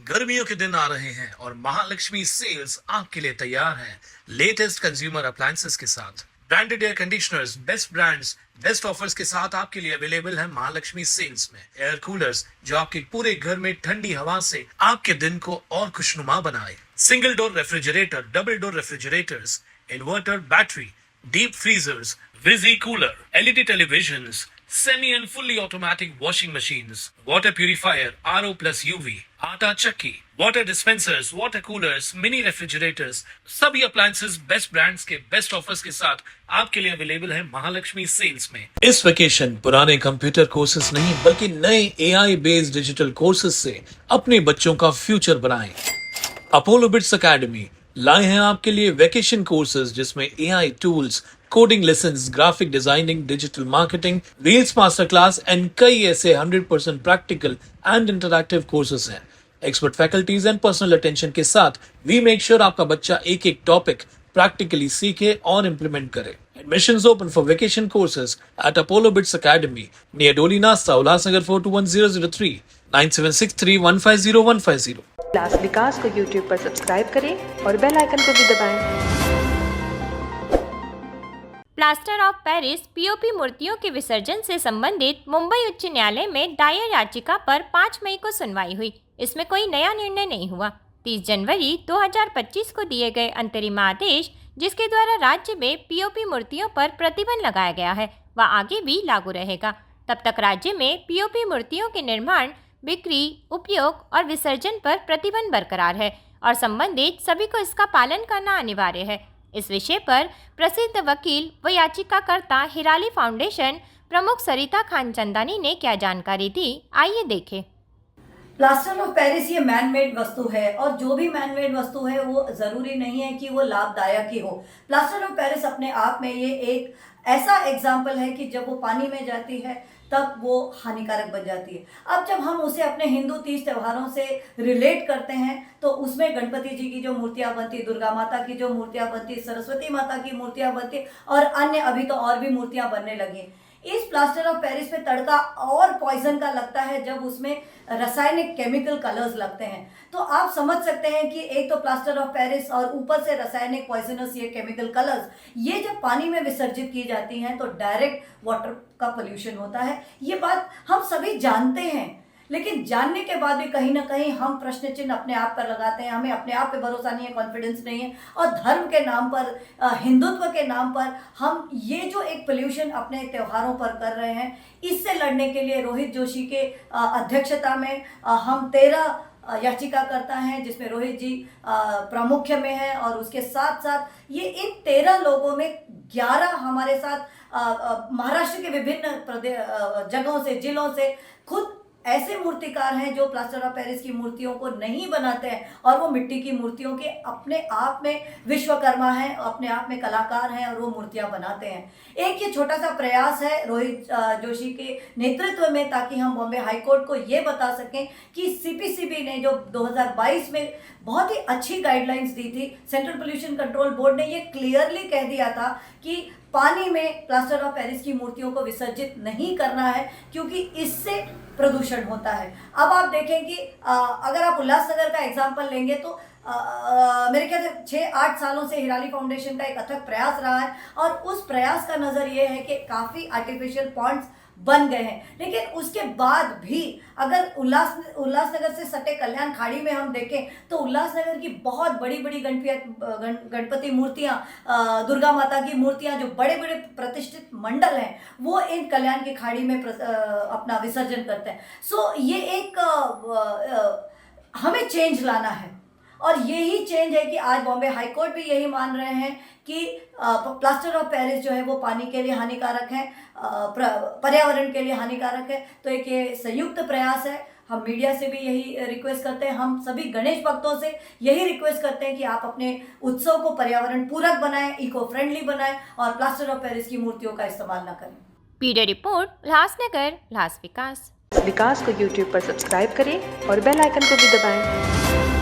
गर्मियों के दिन आ रहे हैं और महालक्ष्मी सेल्स आपके लिए तैयार है लेटेस्ट कंज्यूमर अप्लायंसेस के साथ। Branded air conditioners, best brands, best offers के साथ आपके लिए अवेलेबल है महालक्ष्मी सेल्स में। एयर कूलर्स जो आपके पूरे घर में ठंडी हवा से आपके दिन को और खुशनुमा बनाए। Single door refrigerator, double door refrigerators, inverter battery, deep freezers, visi cooler, LED televisions, semi and fully automatic washing machines, water purifier, RO plus UV, आटा चक्की, water dispensers, water coolers, mini refrigerators, सभी appliances best brands के best offers के साथ आपके लिए available है Mahalakshmi sales में। इस वेकेशन पुराने कंप्यूटर कोर्सेज नहीं बल्कि नए AI बेस्ड डिजिटल कोर्सेज से अपने बच्चों का फ्यूचर बनाएं। अपोलो बिट्स एकेडमी लाए हैं आपके लिए वेकेशन कोर्सेज जिसमें AI tools, coding lessons, graphic designing, digital marketing, reels master class and कई ऐसे 100% प्रैक्टिकल एंड इंटरैक्टिव कोर्सेज हैं। Expert faculties and personal attention के साथ वी मेक श्योर आपका बच्चा एक एक टॉपिक प्रैक्टिकली सीखे और इम्प्लीमेंट करे। Admissions open for vacation courses at Apollo Bits Academy near Doli Nasta, Ulhasnagar 421003, 9763150150। Class विकास को YouTube पर सब्सक्राइब करें और बेल आइकन को भी दबाएं। प्लास्टर ऑफ पेरिस पीओपी मूर्तियों के विसर्जन से संबंधित मुंबई उच्च न्यायालय में दायर याचिका पर 5 मई को सुनवाई हुई। इसमें कोई नया निर्णय नहीं हुआ। 30 जनवरी 2025 को दिए गए अंतरिम आदेश जिसके द्वारा राज्य में पीओपी मूर्तियों पर प्रतिबंध लगाया गया है वह आगे भी लागू रहेगा। तब तक राज्य में पीओपी मूर्तियों के निर्माण, बिक्री, उपयोग और विसर्जन पर प्रतिबंध बरकरार है और संबंधित सभी को इसका पालन करना अनिवार्य है। इस विषय पर प्रसिद्ध वकील व याचिकाकर्ता हिराली फाउंडेशन प्रमुख सरिता खान चंदानी ने क्या जानकारी दी, आइए देखें। प्लास्टर ऑफ पेरिस ये मैन मेड वस्तु है और जो भी मैन मेड वस्तु है वो ज़रूरी नहीं है कि वो लाभदायक ही हो। प्लास्टर ऑफ पेरिस अपने आप में ये एक ऐसा एग्जाम्पल है कि जब वो पानी में जाती है तब वो हानिकारक बन जाती है। अब जब हम उसे अपने हिंदू तीज त्योहारों से रिलेट करते हैं तो उसमें गणपति जी की जो मूर्तियाँ बनती, दुर्गा माता की जो मूर्तियाँ बनती, सरस्वती माता की मूर्तियाँ बनती और अन्य अभी तो और भी मूर्तियाँ बनने लगी। इस प्लास्टर ऑफ पेरिस पे तड़का और पॉइजन का लगता है जब उसमें रासायनिक केमिकल कलर्स लगते हैं। तो आप समझ सकते हैं कि एक तो प्लास्टर ऑफ पेरिस और ऊपर से रासायनिक पॉइजनस ये केमिकल कलर्स ये जब पानी में विसर्जित की जाती हैं तो डायरेक्ट वाटर का पोल्यूशन होता है। ये बात हम सभी जानते हैं, लेकिन जानने के बाद भी कहीं ना कहीं हम प्रश्न चिन्ह अपने आप पर लगाते हैं। हमें अपने आप पे भरोसा नहीं है, कॉन्फिडेंस नहीं है और धर्म के नाम पर, हिंदुत्व के नाम पर हम ये जो एक पोल्यूशन अपने त्योहारों पर कर रहे हैं, इससे लड़ने के लिए रोहित जोशी के अध्यक्षता में हम 13 याचिका करता है जिसमें रोहित जी प्रमुख में है और उसके साथ साथ ये इन 13 लोगों में 11 हमारे साथ महाराष्ट्र के विभिन्न जगहों से, जिलों से खुद ऐसे मूर्तिकार हैं जो प्लास्टर ऑफ पेरिस की मूर्तियों को नहीं बनाते हैं और वो मिट्टी की मूर्तियों के अपने आप में विश्वकर्मा हैं, अपने आप में कलाकार हैं और वो मूर्तियां बनाते हैं। एक ये छोटा सा प्रयास है रोहित जोशी के नेतृत्व में ताकि हम बॉम्बे हाई कोर्ट को ये बता सकें कि सीपीसीबी ने जो 2022 में बहुत ही अच्छी गाइडलाइंस दी थी, सेंट्रल पोल्यूशन कंट्रोल बोर्ड ने ये क्लियरली कह दिया था कि पानी में प्लास्टर ऑफ पेरिस की मूर्तियों को विसर्जित नहीं करना है क्योंकि इससे प्रदूषण होता है। अब आप देखें कि अगर आप उल्लासनगर का एग्जाम्पल लेंगे तो मेरे ख्याल से 6-8 सालों से हिराली फाउंडेशन का एक अथक प्रयास रहा है और उस प्रयास का नज़र ये है कि काफ़ी आर्टिफिशियल पॉन्ड्स बन गए हैं, लेकिन उसके बाद भी अगर उल्लासनगर से सटे कल्याण खाड़ी में हम देखें तो उल्लासनगर की बहुत बड़ी बड़ी गणपति मूर्तियां, दुर्गा माता की मूर्तियां, जो बड़े बड़े प्रतिष्ठित मंडल हैं वो इन कल्याण की खाड़ी में अपना विसर्जन करते हैं। सो ये एक हमें चेंज लाना है और यही चेंज है कि आज बॉम्बे हाई कोर्ट भी यही मान रहे हैं कि प्लास्टर ऑफ पेरिस जो है वो पानी के लिए हानिकारक है, पर्यावरण के लिए हानिकारक है। तो एक ये संयुक्त प्रयास है। हम मीडिया से भी यही रिक्वेस्ट करते हैं, हम सभी गणेश भक्तों से यही रिक्वेस्ट करते हैं कि आप अपने उत्सव को पर्यावरण पूरक बनाएं, इको फ्रेंडली बनाएं और प्लास्टर ऑफ पेरिस की मूर्तियों का इस्तेमाल न करें। पीडियो रिपोर्ट, उल्लासनगर, उल्लास विकास। विकास को YouTube पर सब्सक्राइब करें और बेल आइकन को भी दबाएं।